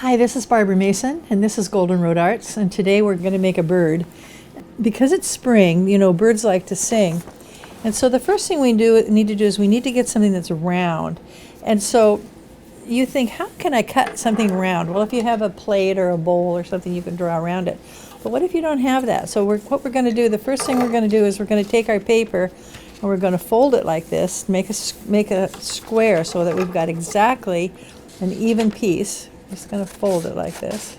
Hi, this is Barbara Mason, and this is Golden Road Arts, and today we're going to make a bird. Because it's spring, you know, birds like to sing. And so the first thing we need to do is we need to get something that's round. And so you think, how can I cut something round? Well, if you have a plate or a bowl or something, you can draw around it. But what if you don't have that? So what we're going to do, the first thing we're going to do is we're going to take our paper and we're going to fold it like this, make a square so that we've got exactly an even piece. Just going to fold it like this.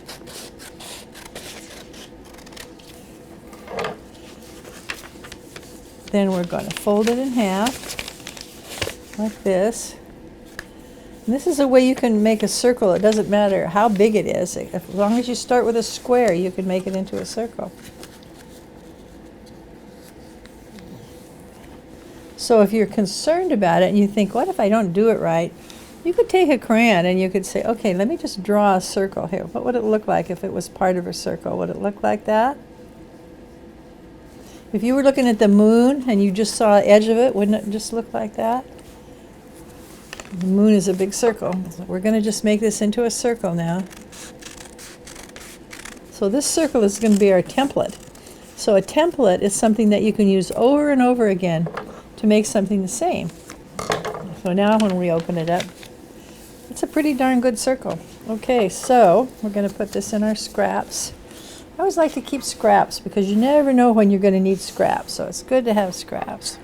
Then we're going to fold it in half, like this. And this is a way you can make a circle. It doesn't matter how big it is. As long as you start with a square, you can make it into a circle. So if you're concerned about it and you think, what if I don't do it right? You could take a crayon and you could say, okay, let me just draw a circle here. What would it look like if it was part of a circle? Would it look like that? If you were looking at the moon and you just saw the edge of it, wouldn't it just look like that? The moon is a big circle. So we're going to just make this into a circle now. So this circle is going to be our template. So a template is something that you can use over and over again to make something the same. So now when we open it up, it's a pretty darn good circle. Okay, so we're going to put this in our scraps. I always like to keep scraps because you never know when you're going to need scraps, so it's good to have scraps.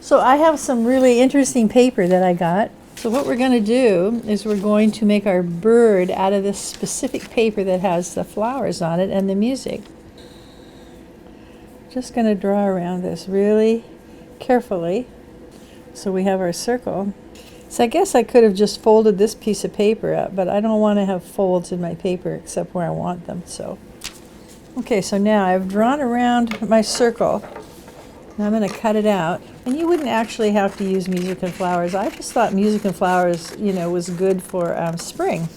So I have some really interesting paper that I got. So what we're going to do is we're going to make our bird out of this specific paper that has the flowers on it and the music. Just going to draw around this really carefully so we have our circle. So I guess I could have just folded this piece of paper up, but I don't want to have folds in my paper except where I want them. So, okay, so now I've drawn around my circle. Now I'm going to cut it out. And you wouldn't actually have to use music and flowers. I just thought music and flowers, you know, was good for spring.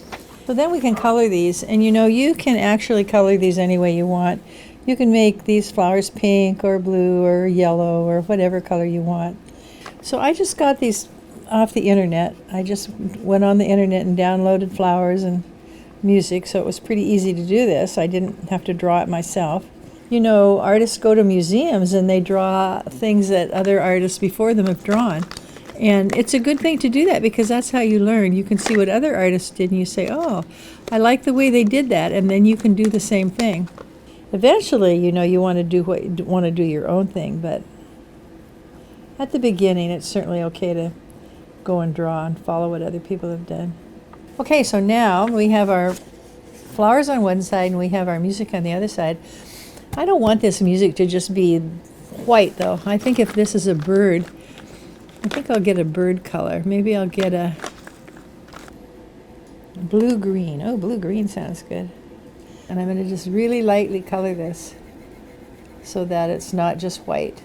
So then we can color these, and you know, you can actually color these any way you want. You can make these flowers pink or blue or yellow or whatever color you want. So I just got these off the internet. I just went on the internet and downloaded flowers and music, so it was pretty easy to do this. I didn't have to draw it myself. You know, artists go to museums and they draw things that other artists before them have drawn. And it's a good thing to do that because that's how you learn. You can see what other artists did and you say, oh, I like the way they did that, and then you can do the same thing. Eventually, you know, you want to do your own thing, but at the beginning it's certainly okay to go and draw and follow what other people have done. Okay, so now we have our flowers on one side and we have our music on the other side. I don't want this music to just be white though. I think if this is a bird, I think I'll get a bird color. Maybe I'll get a blue-green. Oh, blue-green sounds good. And I'm going to just really lightly color this so that it's not just white.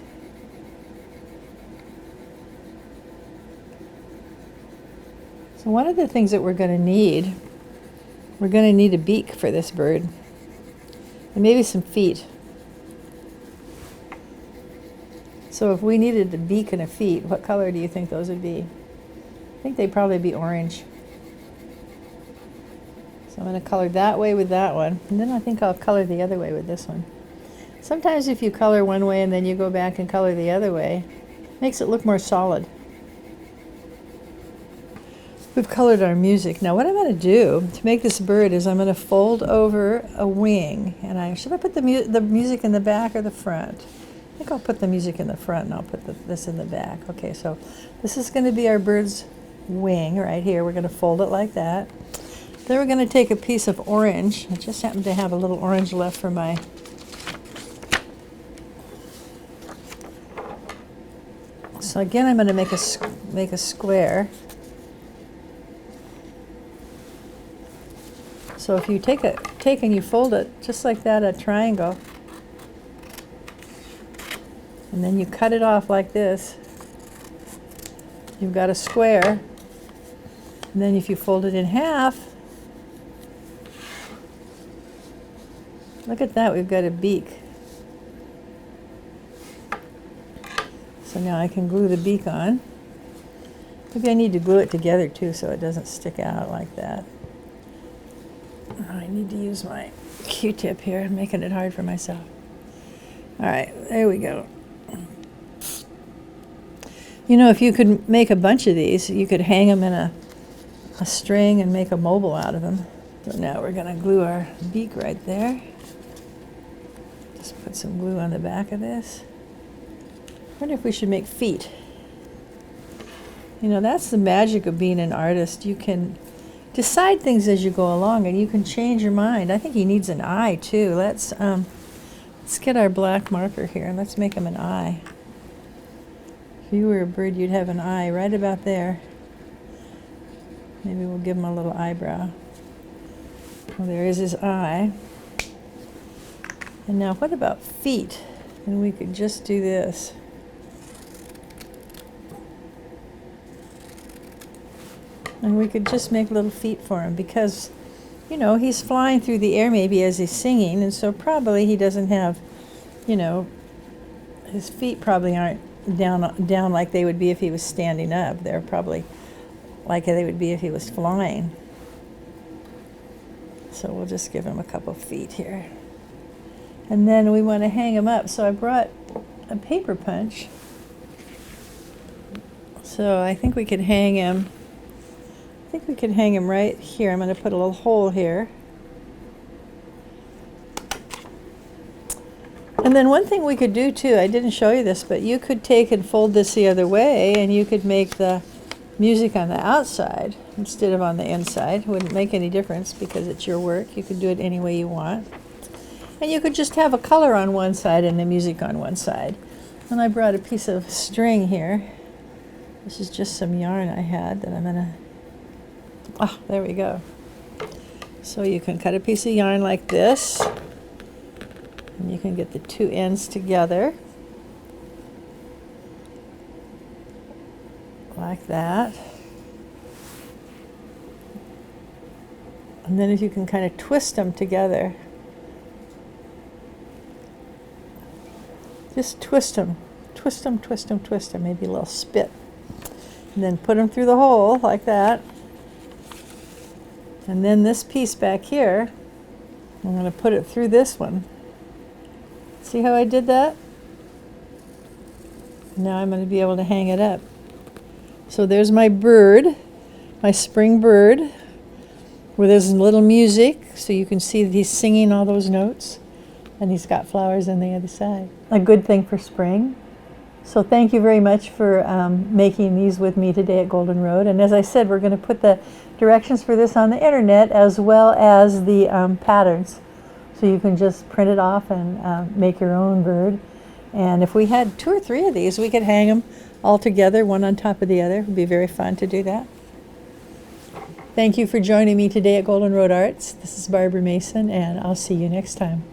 So one of the things that we're going to need a beak for this bird, and maybe some feet. So if we needed a beak and a feet, what color do you think those would be? I think they'd probably be orange. So I'm going to color that way with that one, and then I think I'll color the other way with this one. Sometimes if you color one way and then you go back and color the other way, it makes it look more solid. We've colored our music. Now what I'm going to do to make this bird is I'm going to fold over a wing. And should I put the music in the back or the front? I think I'll put the music in the front and I'll put this in the back. Okay, so this is going to be our bird's wing right here. We're going to fold it like that. Then we're going to take a piece of orange. I just happen to have a little orange left for my... So again, I'm going to make a square. So if you take and you fold it just like that, a triangle, and then you cut it off like this, you've got a square. And then if you fold it in half, look at that, we've got a beak. So now I can glue the beak on. Maybe I need to glue it together too so it doesn't stick out like that. I need to use my Q-tip here. I'm making it hard for myself. All right, there we go. You know, if you could make a bunch of these, you could hang them in a string and make a mobile out of them. So now we're going to glue our beak right there. Just put some glue on the back of this. I wonder if we should make feet. You know, that's the magic of being an artist. You can decide things as you go along, and you can change your mind. I think he needs an eye too. Let's get our black marker here and let's make him an eye. If you were a bird, you'd have an eye right about there. Maybe we'll give him a little eyebrow. Well, there is his eye. And now what about feet? And we could just do this. And we could just make little feet for him because, you know, he's flying through the air maybe as he's singing, and so probably he doesn't have, you know, his feet probably aren't down like they would be if he was standing up. They're probably like they would be if he was flying. So we'll just give him a couple feet here. And then we want to hang him up. So I brought a paper punch. So I think we could hang him. I think we could hang him right here. I'm going to put a little hole here. And then one thing we could do too, I didn't show you this, but you could take and fold this the other way, and you could make the music on the outside instead of on the inside. It wouldn't make any difference because it's your work. You could do it any way you want. And you could just have a color on one side and the music on one side. And I brought a piece of string here. This is just some yarn I had that I'm gonna, there we go. So you can cut a piece of yarn like this, and you can get the two ends together like that. And then if you can kind of twist them together, just twist them, twist them, twist them, twist them, maybe a little spit. And then put them through the hole like that. And then this piece back here, I'm going to put it through this one. See how I did that? Now I'm going to be able to hang it up. So there's my bird, my spring bird, where there's little music, so you can see that he's singing all those notes, and he's got flowers on the other side. A good thing for spring. So thank you very much for making these with me today at Golden Road. And as I said, we're going to put the directions for this on the internet as well as the patterns. So you can just print it off and make your own bird. And if we had 2 or 3 of these, we could hang them all together, one on top of the other. It would be very fun to do that. Thank you for joining me today at Golden Road Arts. This is Barbara Mason, and I'll see you next time.